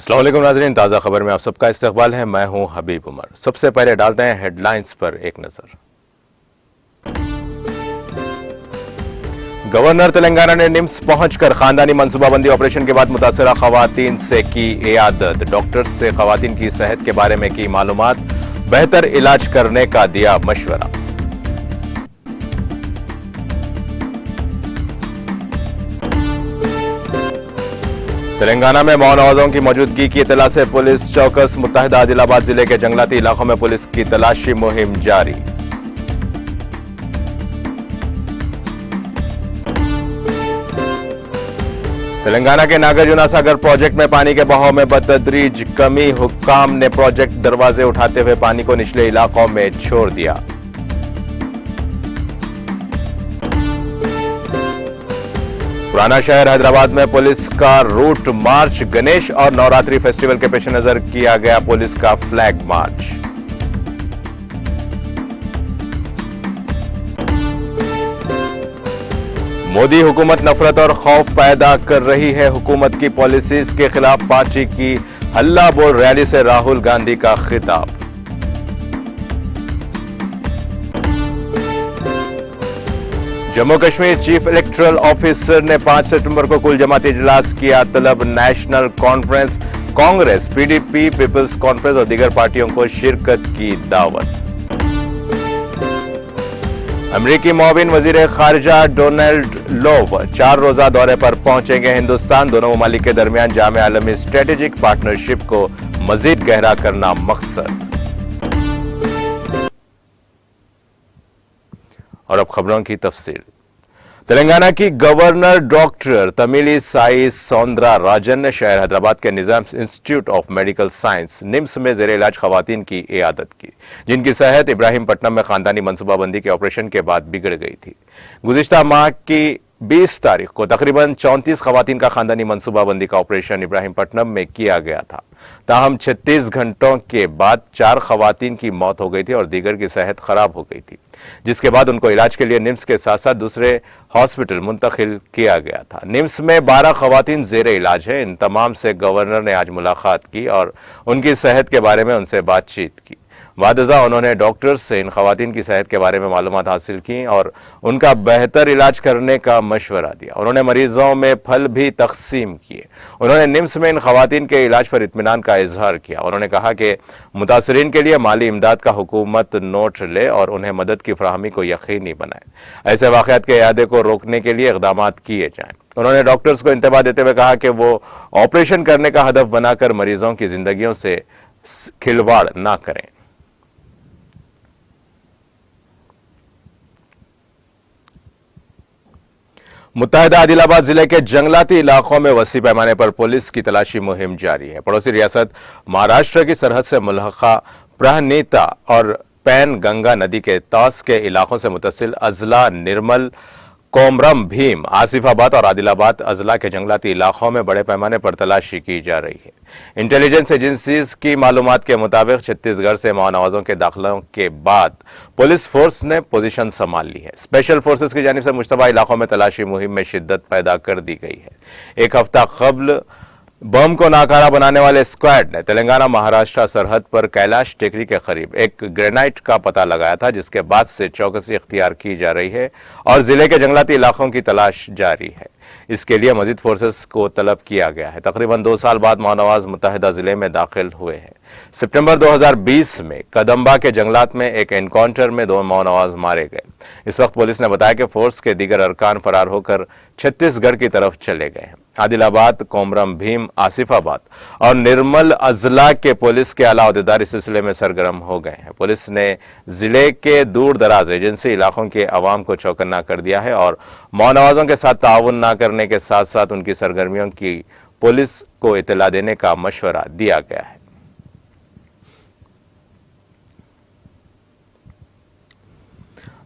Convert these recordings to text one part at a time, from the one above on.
अस्सलाम वालेकुम नाज़रीन, ताज़ा खबर में आप सबका इस्तकबाल है। मैं हूं हबीब उमर। सबसे पहले डालते हैं हेडलाइंस पर एक नजर। गवर्नर तेलंगाना ने निम्स पहुंचकर खानदानी मंसूबाबंदी ऑपरेशन के बाद मुतासरा खवातीन से की इयादत। डॉक्टर्स से खवातीन की सेहत के बारे में की मालूमात, बेहतर इलाज करने का दिया मशवरा। तेलंगाना में माओनवाजों की मौजूदगी की इत्तला से पुलिस चौकस। मुत्तहिदा आदिलाबाद जिले के जंगलाती इलाकों में पुलिस की तलाशी मुहिम जारी। तेलंगाना के नागार्जुना सागर प्रोजेक्ट में पानी के बहाव में बतदरीज कमी। हुक्काम ने प्रोजेक्ट दरवाजे उठाते हुए पानी को निचले इलाकों में छोड़ दिया। पुराना शहर हैदराबाद में पुलिस का रूट मार्च। गणेश और नवरात्रि फेस्टिवल के पेश नजर किया गया पुलिस का फ्लैग मार्च। मोदी हुकूमत नफरत और खौफ पैदा कर रही है। हुकूमत की पॉलिसीज के खिलाफ पार्टी की हल्ला बोल रैली से राहुल गांधी का खिताब। Jammu Kashmir chief electoral officer ने 5 सितंबर को कुल जमाती इजलास किया तलब। नेशनल कॉन्फ्रेंस, कांग्रेस, पीडीपी, पीपल्स कॉन्फ्रेंस और दीगर पार्टियों को शिरकत की दावत। अमेरिकी मुआविन वजीर खारिजा डोनाल्ड लोव 4 रोजा दौरे पर पहुंचेंगे हिंदुस्तान। दोनों ममालिक के दरमियान जामे आलमी स्ट्रेटेजिक पार्टनरशिप को मजीद गहरा करना मकसद। और अब खबरों की तफसील। तेलंगाना की गवर्नर डॉक्टर तमिलिसाई सौंदरा राजन ने शहर हैदराबाद के Nizam institute of medical science NIMS में जेर इलाज खवातीन की इयादत की, जिनकी सेहत इब्राहिमपट्टनम में खानदानी मनसूबाबंदी के ऑपरेशन के बाद बिगड़ गई थी। गुज़िश्ता माह की 20 तारीख को तकरीबन 34 खवातीन का खानदानी मनसूबाबंदी का ऑपरेशन इब्राहिमपट्टनम में किया गया था। ताहम 36 घंटों के बाद 4 खवातीन की मौत हो गई थी और दीगर की सेहत खराब हो गई थी, जिसके बाद उनको इलाज के लिए निम्स के साथ साथ दूसरे हॉस्पिटल मुंतकिल किया गया था। निम्स में 12 खवातीन जेर इलाज है। इन तमाम से गवर्नर ने आज मुलाकात की और उनकी सेहत के बारे में उनसे बातचीत की। वादजा उन्होंने डॉक्टर्स से इन खवातीन की सेहत के बारे में मालूमात हासिल की और उनका बेहतर इलाज करने का मशवरा दिया। उन्होंने मरीजों में फल भी तकसीम किए। उन्होंने निम्स में इन खवातीन के इलाज पर इत्मीनान का इजहार किया। उन्होंने कहा कि मुतासरीन के लिए माली इमदाद का हुकूमत नोट ले और उन्हें मदद की फराहमी को यकीनी बनाए। ऐसे वाक़यात के इयादे को रोकने के लिए इक़दामात किए जाएं। उन्होंने डॉक्टर्स को इंतबाह देते हुए कहा कि वो ऑपरेशन करने का हदफ बनाकर मरीजों की जिंदगियों से खिलवाड़ ना करें। मुत्तहिदा आदिलाबाद जिले के जंगलाती इलाकों में वसी पैमाने पर पुलिस की तलाशी मुहिम जारी है। पड़ोसी रियासत महाराष्ट्र की सरहद से मुल्हका प्रहनीता और पैन गंगा नदी के तास के इलाकों से मुतसिल अजला, निर्मल, कोमरम भीम, आसिफाबाद और आदिलाबाद अजला के जंगलाती इलाकों में बड़े पैमाने पर तलाशी की जा रही है। इंटेलिजेंस एजेंसीज की मालूमात के मुताबिक छत्तीसगढ़ से माओनवाजों के दाखिलों के बाद पुलिस फोर्स ने पोजीशन संभाल ली है। स्पेशल फोर्सेस की जानिब से मुश्तबा इलाकों में तलाशी मुहिम में शिद्दत पैदा कर दी गई है। एक हफ्ता कबल बम को नाकारा बनाने वाले स्क्वाड ने तेलंगाना महाराष्ट्र सरहद पर कैलाश टेकरी के करीब एक ग्रेनाइट का पता लगाया था, जिसके बाद से चौकसी इख्तियार की जा रही है और जिले के जंगलाती इलाकों की तलाश जारी है। इसके लिए मजीद फोर्सेस को तलब किया गया है। तकरीबन 2 साल बाद माओनवाज मुत्तहिदा जिले में दाखिल हुए हैं। सितंबर 2020 में कदम्बा के जंगलात में एक एनकाउंटर में 2 माओनवाज मारे गए। इस वक्त पुलिस ने बताया कि फोर्स के दीगर अरकान फरार होकर छत्तीसगढ़ की तरफ चले गए हैं। आदिलाबाद, कोमरम भीम, आसिफाबाद और निर्मल अजला के पुलिस के आला अहदेदार इस सिलसिले में सरगर्म हो गए हैं। पुलिस ने जिले के दूर दराज एजेंसी इलाकों के अवाम को चौकन्ना कर दिया है और माओनवाजों के साथ ताउन न करने के साथ साथ उनकी सरगर्मियों की पुलिस को इत्तला देने का मशवरा दिया गया है।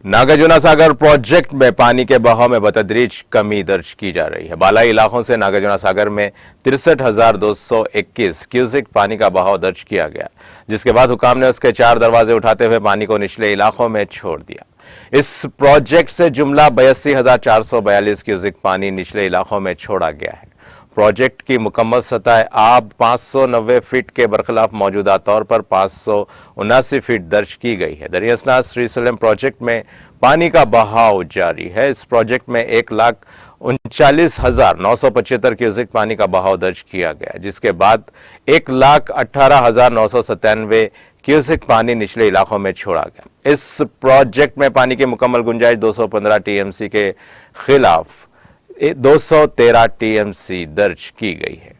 नागार्जुना सागर प्रोजेक्ट में पानी के बहाव में बतदरीज कमी दर्ज की जा रही है। बालाई इलाकों से नागार्जुना सागर में 63,221 क्यूसेक पानी का बहाव दर्ज किया गया, जिसके बाद हुकाम ने उसके 4 दरवाजे उठाते हुए पानी को निचले इलाकों में छोड़ दिया। इस प्रोजेक्ट से जुमला 82,442 क्यूसेक पानी निचले इलाकों में छोड़ा गया है। प्रोजेक्ट की मुकम्मल सतह आब 590 फीट के बरखिलाफ मौजूदा तौर पर 579 फीट दर्ज की गई है। दरियासनात श्रीशैलम प्रोजेक्ट में पानी का बहाव जारी है। इस प्रोजेक्ट में 1,39,975 क्यूसेक पानी का बहाव दर्ज किया गया, जिसके बाद 1,18,997 क्यूसेक पानी निचले इलाकों में छोड़ा गया। इस प्रोजेक्ट में पानी की मुकम्मल गुंजाइश 215 टीएमसी के खिलाफ 213 टीएमसी दर्ज की गई है।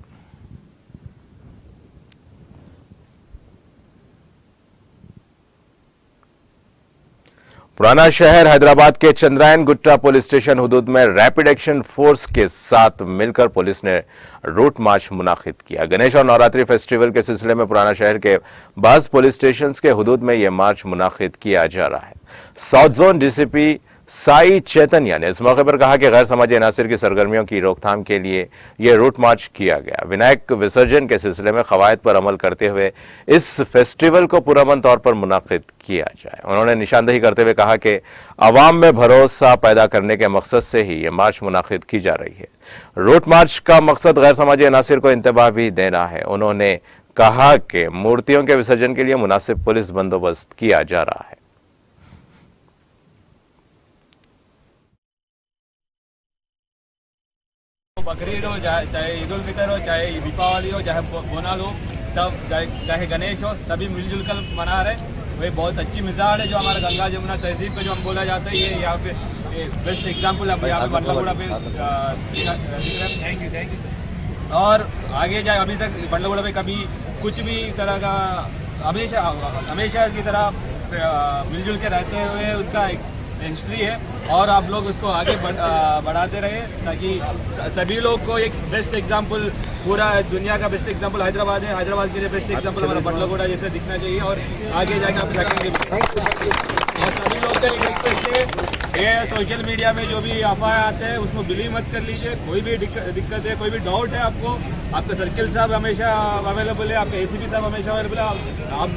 पुराना शहर हैदराबाद के चंद्रायन गुट्टा पुलिस स्टेशन हुदूद में रैपिड एक्शन फोर्स के साथ मिलकर पुलिस ने रूट मार्च मुनाकिद किया। गणेश और नवरात्रि फेस्टिवल के सिलसिले में पुराना शहर के बाज़ पुलिस स्टेशन के हुदूद में यह मार्च मुनाकिद किया जा रहा है। साउथ जोन डीसीपी साई चैतन्य ने इस मौके पर कहा कि गैर समाजी अनासिर की सरगर्मियों की रोकथाम के लिए यह रूट मार्च किया गया। विनायक विसर्जन के सिलसिले में कवायद पर अमल करते हुए इस फेस्टिवल को पुरअमन तौर पर मुनाकिद किया जाए। उन्होंने निशानदेही करते हुए कहा कि अवाम में भरोसा पैदा करने के मकसद से ही यह मार्च मुनाकिद की जा रही है। रूट मार्च का मकसद गैर समाजी अनासिर को इंतबाह भी देना है। उन्होंने कहा कि मूर्तियों के विसर्जन के लिए मुनासिब पुलिस बंदोबस्त किया जा रहा है। बकरीद हो, चाहे ईद उल फितर हो, चाहे दीपावली हो, चाहे बोनाल हो, सब चाहे गणेश हो, सभी मिलजुल कर मना रहे। वही बहुत अच्छी मिसाल है जो हमारा गंगा जमुना तहजीब पे जो हम बोला जाता है, ये यहाँ पे बेस्ट एग्जाम्पल है। यहाँ पे बंडलागुड़ा पे थैंक यू और आगे जाए। अभी तक बंडलागुड़ा पे कभी कुछ भी तरह का हमेशा की तरह मिलजुल के रहते हुए उसका हिस्ट्री है और आप लोग उसको आगे बढ़ाते रहे ताकि सभी लोग को एक बेस्ट एग्जांपल, पूरा दुनिया का बेस्ट एग्जांपल हैदराबाद है। हैदराबाद के लिए बेस्ट एग्जांपल हमारा बंडलागुड़ा जैसे दिखना चाहिए और आगे जाके आप रखेंगे। और सभी लोग का एक रिक्वेस्ट है, ये सोशल मीडिया में जो भी अफवाह आते हैं उसमें बिलीव मत कर लीजिए। कोई भी दिक्कत है, कोई भी डाउट है आपको, आपका सर्किल साहब हमेशा अवेलेबल है, आपके एसीपी साहब हमेशा अवेलेबल है,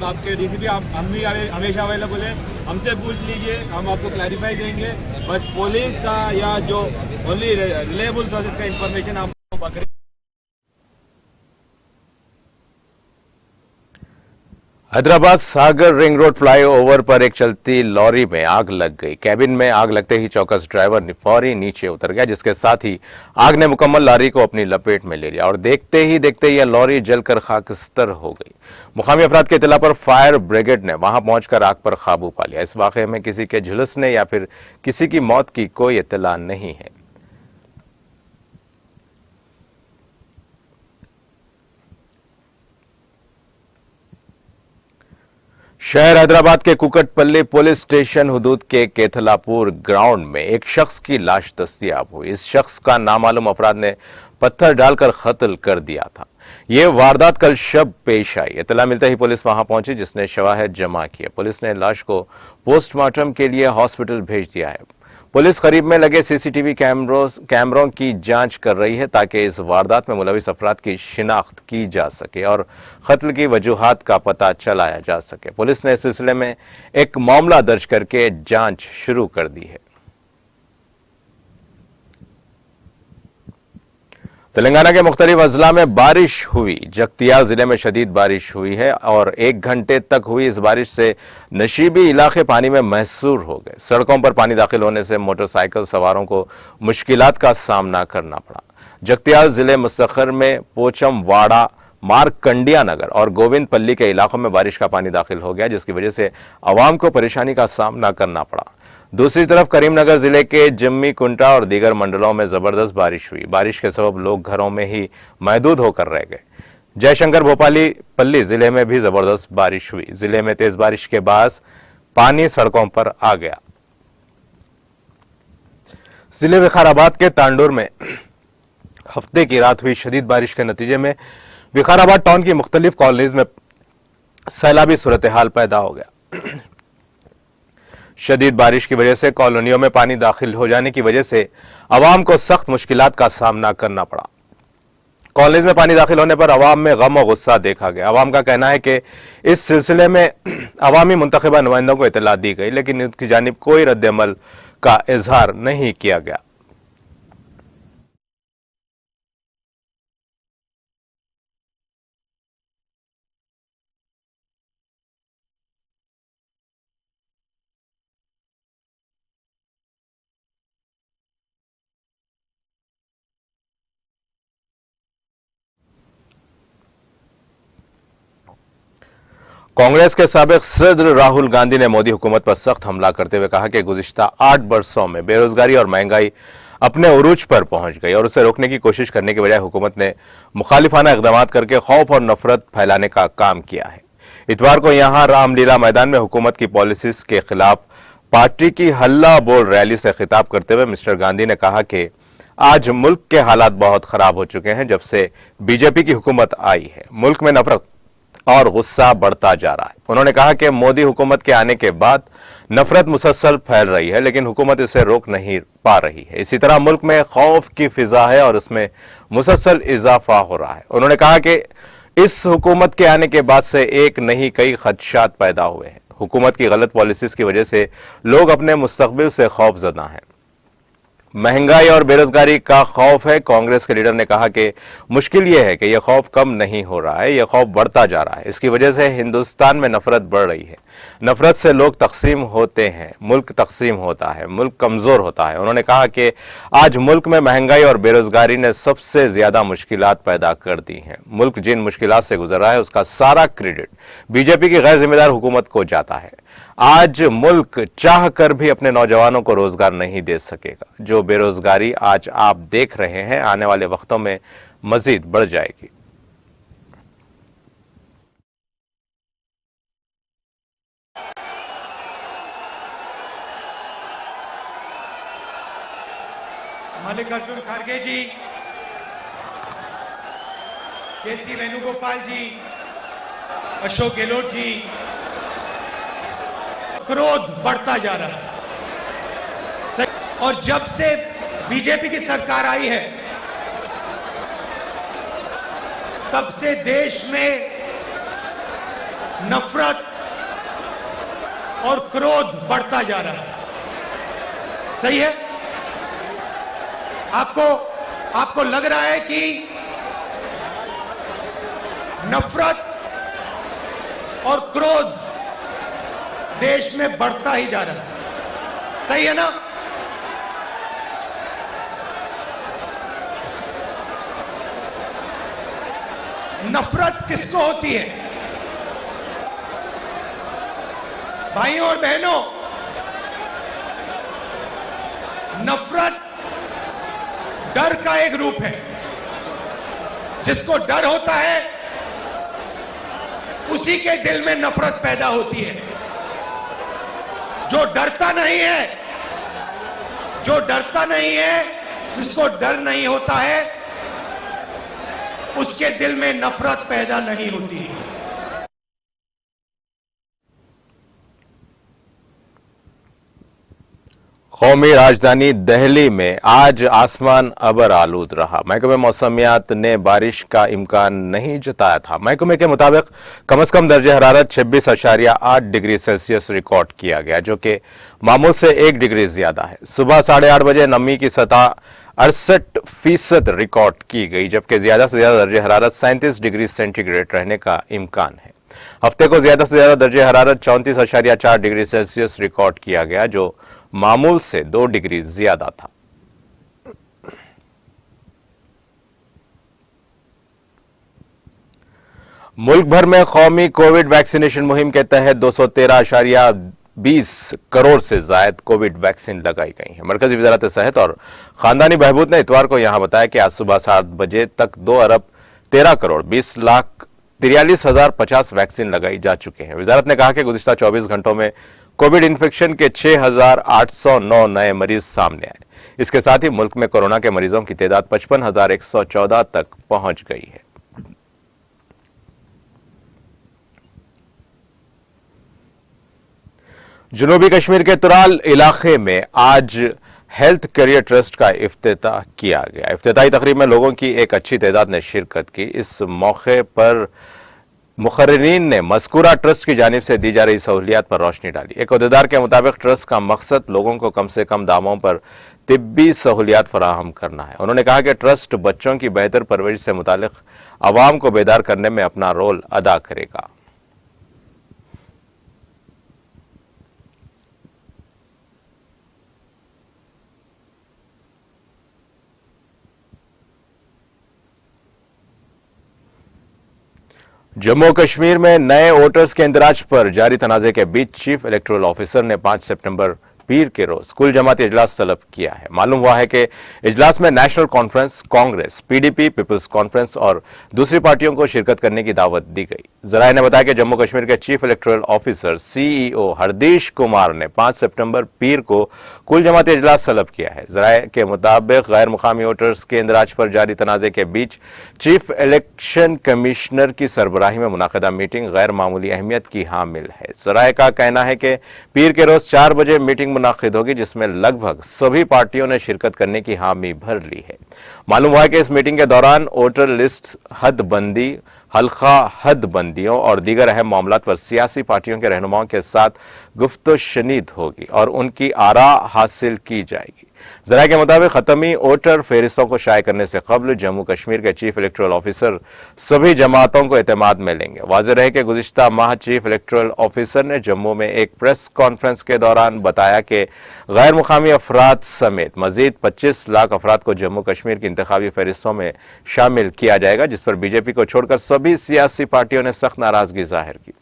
आपके डीसीपी हम भी हमेशा अवेलेबल है। हमसे पूछ लीजिए, हम आपको क्लैरिफाई देंगे। बस पुलिस का या जो ओनली रिलेबल सोर्सेज का इंफॉर्मेशन आपको बकरी। हैदराबाद सागर रिंग रोड फ्लाईओवर पर एक चलती लॉरी में आग लग गई। कैबिन में आग लगते ही चौकस ड्राइवर फौरी नीचे उतर गया, जिसके साथ ही आग ने मुकम्मल लॉरी को अपनी लपेट में ले लिया और देखते ही देखते यह लॉरी जलकर खाकस्तर हो गई। मुकामी अफराद की इत्तला पर फायर ब्रिगेड ने वहां पहुंचकर आग पर काबू पा लिया। इस वाकये में किसी के झुलसने या फिर किसी की मौत की कोई इत्तला नहीं है। शहर हैदराबाद के कुकटपल्ली पुलिस स्टेशन हुदूद के केथलापुर ग्राउंड में एक शख्स की लाश दस्तयाब हुई। इस शख्स का नामालूम अफराद ने पत्थर डालकर कत्ल कर दिया था। यह वारदात कल शब पेश आई। इत्तला मिलते ही पुलिस वहां पहुंची, जिसने शवाहिद जमा किए। पुलिस ने लाश को पोस्टमार्टम के लिए हॉस्पिटल भेज दिया है। पुलिस करीब में लगे सीसीटीवी कैमरों की जांच कर रही है ताकि इस वारदात में मुलविस अफराद की शिनाख्त की जा सके और कत्ल की वजूहात का पता चलाया जा सके। पुलिस ने इस सिलसिले में एक मामला दर्ज करके जांच शुरू कर दी है। तेलंगाना के मुख्तलिफ अजला में बारिश हुई। जगतियाल जिले में शदीद बारिश हुई है और 1 घंटे तक हुई इस बारिश से नशीबी इलाके पानी में महसूर हो गए। सड़कों पर पानी दाखिल होने से मोटरसाइकिल सवारों को मुश्किलात का सामना करना पड़ा। जगतियाल जिले मुस्तखर में पोचमवाड़ा, मारकंडिया नगर और गोविंदपल्ली के इलाकों में बारिश का पानी दाखिल हो गया, जिसकी वजह से आवाम को परेशानी का सामना करना पड़ा। दूसरी तरफ करीमनगर जिले के जिम्मी कुंटा और दीगर मंडलों में जबरदस्त बारिश हुई। बारिश के सबब लोग घरों में ही महदूद होकर रह गए। जयशंकर भोपाली पल्ली जिले में भी जबरदस्त बारिश हुई। जिले में तेज बारिश के बाद पानी सड़कों पर आ गया। जिले विकाराबाद के तांडूर में हफ्ते की रात हुई शदीद बारिश के नतीजे में विकाराबाद टाउन की मुख्तलिफ कॉलोनीज में सैलाबी सूरत हाल पैदा हो गया। शदीद बारिश की वजह से कॉलोनियों में पानी दाखिल हो जाने की वजह से अवाम को सख्त मुश्किलात का सामना करना पड़ा। कॉलेज में पानी दाखिल होने पर अवाम में गम और गुस्सा देखा गया। अवाम का कहना है कि इस सिलसिले में अवामी मुंतखबा नुमाइंदों को इतला दी गई, लेकिन उनकी जानिब कोई रद्द-ए-अमल का इजहार नहीं किया गया। कांग्रेस के साबिक सदर राहुल गांधी ने मोदी हुकूमत पर सख्त हमला करते हुए कहा कि गुज़िश्ता 8 वर्षों में बेरोजगारी और महंगाई अपने उरूज पर पहुंच गई और उसे रोकने की कोशिश करने के बजाय हुकूमत ने मुखालिफाना इकदाम करके खौफ और नफरत फैलाने का काम किया है। इतवार को यहां रामलीला मैदान में हुकूमत की पॉलिसीज के खिलाफ पार्टी की हल्ला बोल रैली से खिताब करते हुए मिस्टर गांधी ने कहा कि आज मुल्क के हालात बहुत खराब हो चुके हैं। जब से बीजेपी की हुकूमत आई है मुल्क में नफरत और गुस्सा बढ़ता जा रहा है। उन्होंने कहा कि मोदी हुकूमत के आने के बाद नफरत मुसलसल फैल रही है, लेकिन हुकूमत इसे रोक नहीं पा रही है। इसी तरह मुल्क में खौफ की फिजा है और इसमें मुसलसल इजाफा हो रहा है। उन्होंने कहा कि इस हुकूमत के आने के बाद से एक नहीं कई खदशात पैदा हुए हैं। हुकूमत की गलत पॉलिसीज की वजह से लोग अपने मुस्तकबिल से खौफजदा हैं। महंगाई और बेरोजगारी का खौफ है। कांग्रेस के लीडर ने कहा कि मुश्किल यह है कि यह खौफ कम नहीं हो रहा है, यह खौफ बढ़ता जा रहा है। इसकी वजह से हिंदुस्तान में नफरत बढ़ रही है। नफरत से लोग तकसीम होते हैं, मुल्क तकसीम होता है, मुल्क कमजोर होता है। उन्होंने कहा कि आज मुल्क में महंगाई और बेरोजगारी ने सबसे ज्यादा मुश्किलात पैदा कर दी हैं। मुल्क जिन मुश्किलात से गुजर रहा है उसका सारा क्रेडिट बीजेपी की गैर जिम्मेदार हुकूमत को जाता है। आज मुल्क चाह कर भी अपने नौजवानों को रोजगार नहीं दे सकेगा। जो बेरोजगारी आज आप देख रहे हैं आने वाले वक्तों में मजीद बढ़ जाएगी। मल्लिकार्जुन खड़गे जी, केसी वेणुगोपाल जी, अशोक गहलोत जी, क्रोध बढ़ता जा रहा है। और जब से बीजेपी की सरकार आई है तब से देश में नफरत और क्रोध बढ़ता जा रहा है। सही है? आपको लग रहा है कि नफरत और क्रोध देश में बढ़ता ही जा रहा है। सही है ना? नफरत किसको होती है? भाइयों और बहनों, नफरत डर का एक रूप है। जिसको डर होता है उसी के दिल में नफरत पैदा होती है। जो डरता नहीं है, जिसको डर नहीं होता है, उसके दिल में नफरत पैदा नहीं होती है। कौमी राजधानी दिल्ली में आज आसमान अबर आलूद रहा। महकमे मौसमियात ने बारिश का इम्कान नहीं जताया था। महकमे के मुताबिक कम से कम दर्जे हरारत 26.8 डिग्री सेल्सियस रिकॉर्ड किया गया, जो कि मामूल से 1 डिग्री ज्यादा है। सुबह 8:30 बजे नमी की सतह 68% रिकॉर्ड की गई, जबकि ज्यादा से ज्यादा दर्जे हरारत 37 डिग्री सेंटीग्रेड रहने का इम्कान है। हफ्ते को ज्यादा से ज्यादा दर्जे हरारत 34.4 डिग्री सेल्सियस रिकॉर्ड किया गया, जो मामूल से 2 डिग्री ज्यादा था। मुल्क भर में कौमी कोविड वैक्सीनेशन मुहिम के तहत 213.20 करोड़ से जायद कोविड वैक्सीन लगाई गई है। मरकजी वजारत सेहत और खानदानी बहबूद ने इतवार को यहां बताया कि आज सुबह 7 बजे तक 2 अरब 13 करोड़ 20 लाख 43,050 वैक्सीन लगाई जा चुके हैं। वजारत ने कहा कि गुज़िश्ता 24 घंटों में कोविड इन्फेक्शन के 6,809 नए मरीज सामने आए। इसके साथ ही मुल्क में कोरोना के मरीजों की तादाद 55,114 तक पहुंच गई है। जनूबी कश्मीर के तुराल इलाके में आज हेल्थ करियर ट्रस्ट का इफ्तिताह किया गया। इफ्तिताही तकरीब में लोगों की एक अच्छी तादाद ने शिरकत की। इस मौके पर मुखर्रिरीन ने मज़कूरा ट्रस्ट की जानिब से दी जा रही सहूलियात पर रोशनी डाली। एक अहदेदार के मुताबिक ट्रस्ट का मकसद लोगों को कम से कम दामों पर तिब्बी सहूलियात फराहम करना है। उन्होंने कहा कि ट्रस्ट बच्चों की बेहतर परवरिश से मुतालिक अवाम को बेदार करने में अपना रोल अदा करेगा। जम्मू कश्मीर में नए वोटर्स के इंदराज पर जारी तनाजे के बीच चीफ इलेक्टोरल ऑफिसर ने 5 सितंबर पीर के रोज कुल जमाती इजलास तलब किया है। मालूम हुआ है कि इजलास में नेशनल कॉन्फ्रेंस, कांग्रेस, पीडीपी, पीपल्स कॉन्फ्रेंस और दूसरी पार्टियों को शिरकत करने की दावत दी गई। जराये ने बताया कि जम्मू कश्मीर के chief electoral officer CEO Hardish Kumar ने 5 सितंबर पीर को कुल जमाती इजलास तलब किया है। जराये के मुताबिक गैर मुकामी वोटर्स के इंदराज पर जारी तनाजे के बीच चीफ इलेक्शन कमिश्नर की सरबराही में मुनाकिदा मीटिंग गैर मामूली अहमियत की हामिल है। जराये का कहना है कि पीर के रोज 4 बजे मीटिंग मुनाकिद होगी, जिसमें लगभग सभी पार्टियों ने शिरकत करने की हामी भर ली है। मालूम हुआ है कि इस मीटिंग के दौरान वोटर लिस्ट हदबंदी, हल्का हदबंदियों और दीगर अहम मामलात पर सियासी पार्टियों के रहनुमाओं के साथ गुफ्तशनीद होगी और उनकी आरा हासिल की जाएगी। जराये के मुताबिक खत्मी वोटर फहरिस्तों को शाये करने से कबल जम्मू कश्मीर के चीफ इलेक्टोरल ऑफिसर सभी जमातों को एतमाद में लेंगे। वाज़ेह रहे कि गुज़िश्ता माह चीफ इलेक्टोरल ऑफिसर ने जम्मू में एक प्रेस कॉन्फ्रेंस के दौरान बताया कि गैर मुकामी अफराद समेत मजीद 25 लाख अफराद को जम्मू कश्मीर की इंतखाबी फहरिस्तों में शामिल किया जाएगा, जिस पर बीजेपी को छोड़कर सभी सियासी पार्टियों ने सख्त नाराजगी जाहिर की।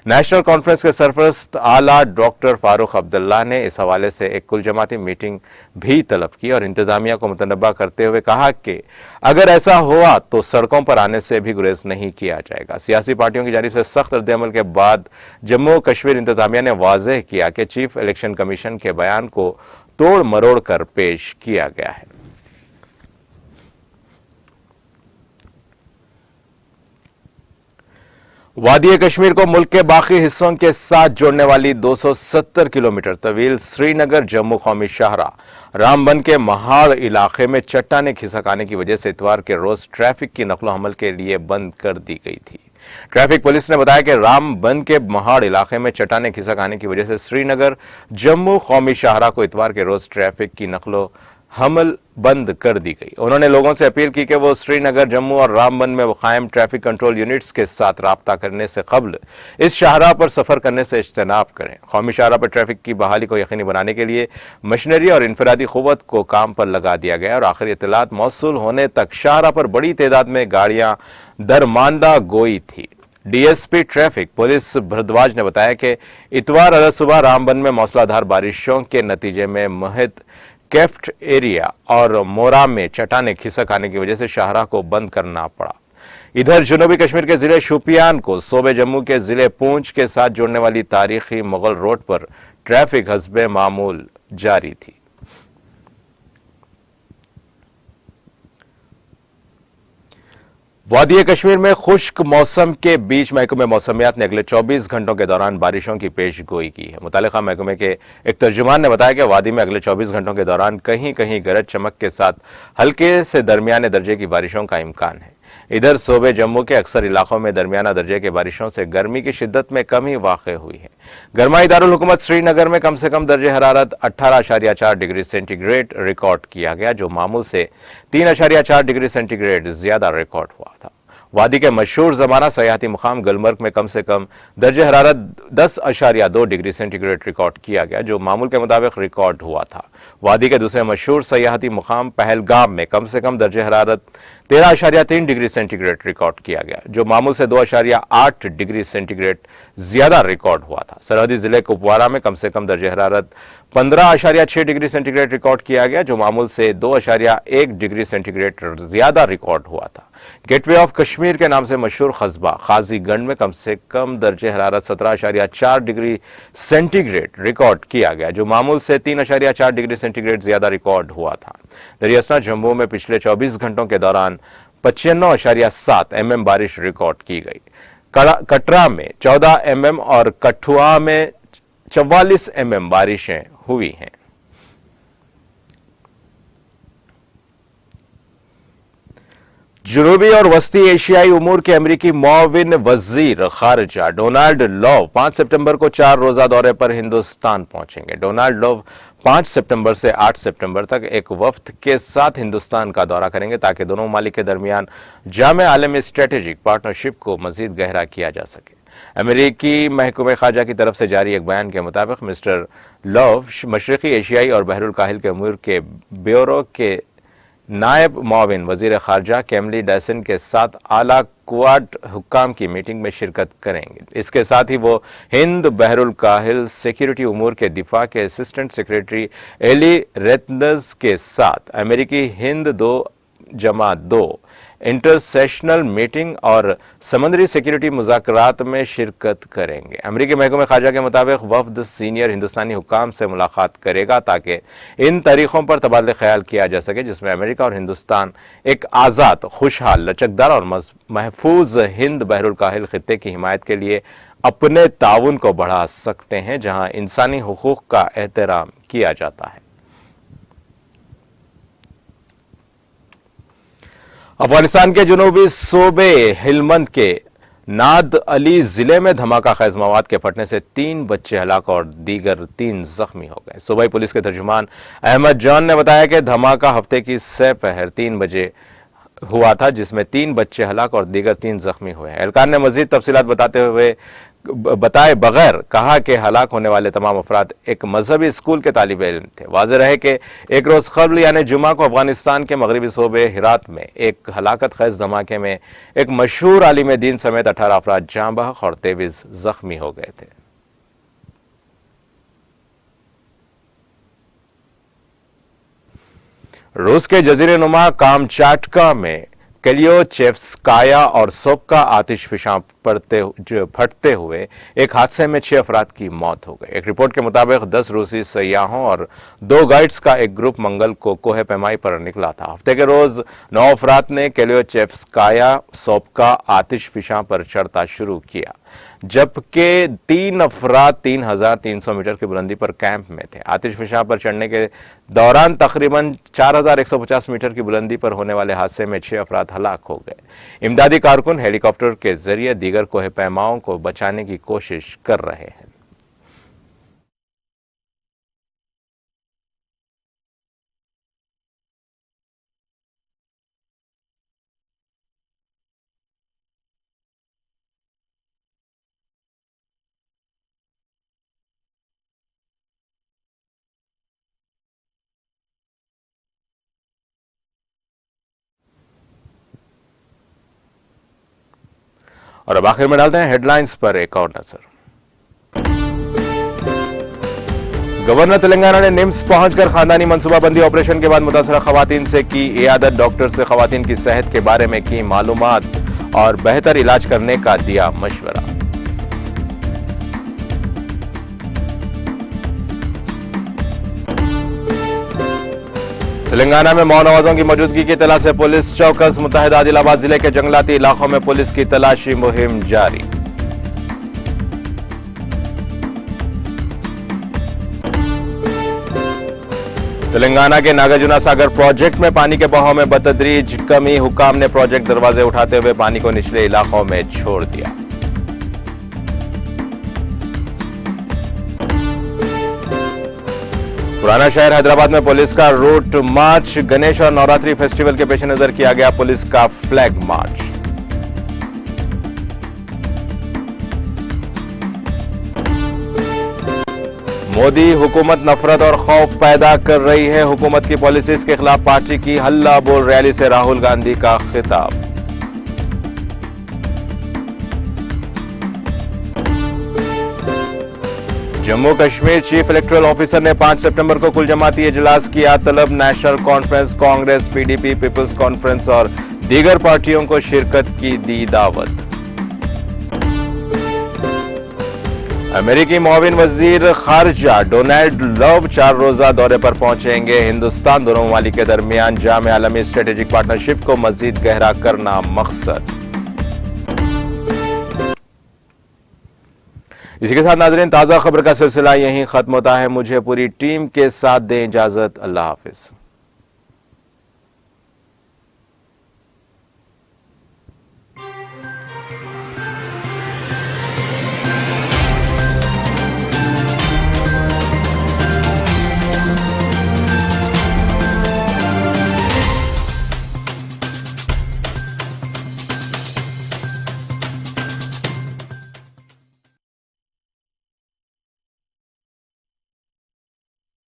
नेशनल कॉन्फ्रेंस के सरपरस्त आला डॉक्टर फारूक अब्दुल्ला ने इस हवाले से एक कुल जमाती मीटिंग भी तलब की और इंतजामिया को मुतनब्बा करते हुए कहा कि अगर ऐसा हुआ तो सड़कों पर आने से भी गुरेज नहीं किया जाएगा। सियासी पार्टियों की जानिब से सख्त रद्दअमल के बाद जम्मू कश्मीर इंतजामिया ने वाज़ेह किया कि चीफ इलेक्शन कमीशन के बयान को तोड़ मरोड़ कर पेश किया गया है। वादी कश्मीर को मुल्क के बाकी हिस्सों के साथ जोड़ने वाली 270 किलोमीटर तवील श्रीनगर जम्मू कौमी शाहरा रामबन के महाड़ इलाके में चट्टानें खिसक आने की वजह से इतवार के रोज ट्रैफिक की नकलो हमल के लिए बंद कर दी गई थी। ट्रैफिक पुलिस ने बताया कि रामबन के महाड़ इलाके में चट्टानें खिसक आने की वजह से श्रीनगर जम्मू कौमी शाहरा को इतवार के रोज ट्रैफिक की नकलो हमल बंद कर दी गई। उन्होंने लोगों से अपील की कि वो श्रीनगर, जम्मू और रामबन में कायम ट्रैफिक कंट्रोल यूनिट्स के साथ राब्ता करने से कबल इस शाहराह पर सफर करने से इज्तनाब करें। कौमी शाहराह पर ट्रैफिक की बहाली को यकीनी बनाने के लिए मशीनरी और इंफरादी क़ुव्वत को काम पर लगा दिया गया और आखिरी इत्तलात मौसूल होने तक शाहराह पर बड़ी तादाद में गाड़ियां दरमांदा गोई थी। डीएसपी ट्रैफिक पुलिस भरद्वाज ने बताया कि इतवार अलग सुबह रामबन में मौसलाधार बारिशों के नतीजे में महद केफ्ट एरिया और मोरा में चट्टानें खिसक आने की वजह से शाहराह को बंद करना पड़ा। इधर जनूबी कश्मीर के जिले शोपियान को सूबे जम्मू के जिले पूंछ के साथ जोड़ने वाली तारीखी मुगल रोड पर ट्रैफिक हस्बे मामूल जारी थी। वादी कश्मीर में खुश्क मौसम के बीच महकमे मौसमियात ने अगले 24 घंटों के दौरान बारिशों की पेश गोई की है। मुतालिका महकमे के एक तर्जुमान ने बताया कि वादी में अगले 24 घंटों के दौरान कहीं कहीं गरज चमक के साथ हल्के से दरमियाने दर्जे की बारिशों का इम्कान है। इधर सूबे जम्मू के अक्सर इलाकों में दरमियाना दर्जे की बारिशों से गर्मी की शिद्दत में कमी वाक़ हुई है। गरमाई दारुल हुकूमत श्रीनगर में कम से कम दर्जे हरारत 18.4 डिग्री सेंटीग्रेड रिकॉर्ड किया गया, जो मामूल से 3.4 डिग्री सेंटीग्रेड ज्यादा रिकॉर्ड हुआ था। वादी के मशहूर जमाना सयाहती मुकाम गुलमर्ग में कम से कम दर्जे हरारत 10.2 डिग्री सेंटीग्रेड रिकॉर्ड किया गया, जो मामूल के मुताबिक रिकॉर्ड हुआ था। वादी के दूसरे मशहूर सयाहती मुकाम पहलगाम में कम से कम दर्जे हरारत 13.3 डिग्री सेंटीग्रेड रिकॉर्ड किया गया, जो मामूल से 2.8 डिग्री सेंटीग्रेड ज्यादा रिकॉर्ड हुआ था। सरहदी जिले कुपवारा में कम से कम दर्जे हरारत 15.6 डिग्री सेंटीग्रेड रिकॉर्ड किया गया, जो मामूल से 2.1 डिग्री सेंटीग्रेड ज्यादा रिकॉर्ड हुआ था। गेटवे ऑफ कश्मीर के नाम से मशहूर कस्बा काजीगंज में कम से कम दर्जे हरारत 17.4 डिग्री सेंटीग्रेड रिकॉर्ड किया गया, जो मामूल से 3.4 डिग्री सेंटीग्रेड ज्यादा रिकॉर्ड हुआ था। दरियासना जम्मू में पिछले 24 घंटों के दौरान 95.7 mm बारिश रिकॉर्ड की गई। कटरा में 14 mm और कठुआ में 44 mm बारिशें हुई हैं। जनूबी और वस्ती एशियाई उमूर के अमरीकी मुआविन वजीर खारजा डोनाल्ड लव 5 सितंबर को 4 रोजा दौरे पर हिंदुस्तान पहुंचेंगे। डोनाल्ड लव 5 सितंबर से 8 सितंबर तक एक वफ्द के साथ हिंदुस्तान का दौरा करेंगे, ताकि दोनों ममालिक के दरमियान जामे आलमी स्ट्रेटेजिक पार्टनरशिप को मजीद गहरा किया जा सके। अमेरिकी महकमे खारजा की तरफ से जारी एक बयान के मुताबिक मिस्टर लव मशरकी एशियाई और बहरुल काहिल के उमूर के ब्यूरो के नायब मुआविन वजीर खारजा कैमली डैसन के साथ आला क्वाड हुक्काम की मीटिंग में शिरकत करेंगे। इसके साथ ही वो हिंद बहरुल काहिल सिक्योरिटी उमूर के दिफा के असिस्टेंट सेक्रेटरी एली रेतनज के साथ अमेरिकी हिंद 2+2 इंटरसेशनल मीटिंग और समुद्री सिक्योरिटी मुज़ाकरात में शिरकत करेंगे। अमेरिकी महकमे खारजा के मुताबिक वफद सीनियर हिंदुस्तानी हुक्काम से मुलाकात करेगा ताकि इन तारीखों पर तबादला ख्याल किया जा सके जिसमें अमेरिका और हिंदुस्तान एक आज़ाद, खुशहाल, लचकदार और महफूज हिंद बहरुल काहिल खित्ते की हिमायत के लिए अपने ताउन को बढ़ा सकते हैं, जहां इंसानी हुकूक का एहतराम किया जाता है। अफगानिस्तान के जनूबी सूबे हिलमंद के नाद अली जिले में धमाका खेज मवाद के फटने से 3 बच्चे हलाक और दीगर 3 जख्मी हो गए। सूबाई पुलिस के तर्जुमान अहमद जॉन ने बताया कि धमाका हफ्ते की सपहर 3 बजे हुआ था जिसमें 3 बच्चे हलाक और दीगर 3 जख्मी हुए। एहलकार ने मजीद तफसीलात बताए बगैर कहा कि हलाक होने वाले तमाम अफराद एक मजहबी स्कूल के तालिब इल्म थे। वाज़ेह रहे कि एक रोज़ कबल यानी जुमा को अफगानिस्तान के मगरबी सूबे हिरात में एक हलाकत खेज धमाके में एक मशहूर आलिम दीन समेत 18 अफराद जाँ बहक और 23 जख्मी हो गए थे। रूस के जजीरे नुमा कामचाटका में क्लियोचेव्स्काया और सोबका आतिश फिशां फटते हुए एक हादसे में 6 अफराद की मौत हो गई। एक रिपोर्ट के मुताबिक 10 रूसी सयाहों और 2 गाइड्स का एक ग्रुप मंगल को कोह पैमाई पर निकला था। हफ्ते के रोज 9 अफराद ने क्लियोचेव्स्काया सोबका आतिश फिशां पर चढ़ता शुरू किया, जबकि 3 अफराद 3300 मीटर की बुलंदी पर कैंप में थे। आतिश फिशां पर चढ़ने के दौरान तकरीबन 4150 मीटर की बुलंदी पर होने वाले हादसे में 6 अफराद हलाक हो गए। इमदादी कारकुन हेलीकॉप्टर के जरिए दीगर कोह पैमाओं को बचाने की कोशिश कर रहे हैं। और अब आखिर में डालते हैं हेडलाइंस पर एक और नजर। गवर्नर तेलंगाना ने निम्स पहुंचकर खानदानी मनसूबाबंदी ऑपरेशन के बाद मुतासरा खवातीन से की इयादत। डॉक्टर से खवातीन की सेहत के बारे में की मालूमात और बेहतर इलाज करने का दिया मशवरा। तेलंगाना में मौनवाजों की मौजूदगी की इत्तला से पुलिस चौकस। मुत्तहिदा आदिलाबाद जिले के जंगलाती इलाकों में पुलिस की तलाशी मुहिम जारी। तेलंगाना के नागार्जुना सागर प्रोजेक्ट में पानी के बहाव में बतदरीज कमी। हुकाम ने प्रोजेक्ट दरवाजे उठाते हुए पानी को निचले इलाकों में छोड़ दिया। पुराना शहर हैदराबाद में पुलिस का रूट मार्च। गणेश और नवरात्रि फेस्टिवल के पेश नजर किया गया पुलिस का फ्लैग मार्च। मोदी हुकूमत नफरत और खौफ पैदा कर रही है। हुकूमत की पॉलिसीज के खिलाफ पार्टी की हल्ला बोल रैली से राहुल गांधी का खिताब। Jammu Kashmir chief electoral officer ने 5 सितंबर को कुल जमाती इजलास किया तलब। नेशनल कॉन्फ्रेंस, कांग्रेस, पीडीपी, पीपल्स कॉन्फ्रेंस और दीगर पार्टियों को शिरकत की दी दावत। अमेरिकी मुआविन वजीर खारजा डोनाल्ड लव 4 रोजा दौरे पर पहुंचेंगे। हिंदुस्तान दोनों ममालिक के दरमियान जाम आलमी स्ट्रेटेजिक पार्टनरशिप को मजीद गहरा करना मकसद। इसी के साथ नाजरीन ताजा खबर का सिलसिला यहीं खत्म होता है। मुझे पूरी टीम के साथ दें इजाजत। अल्लाह हाफिज।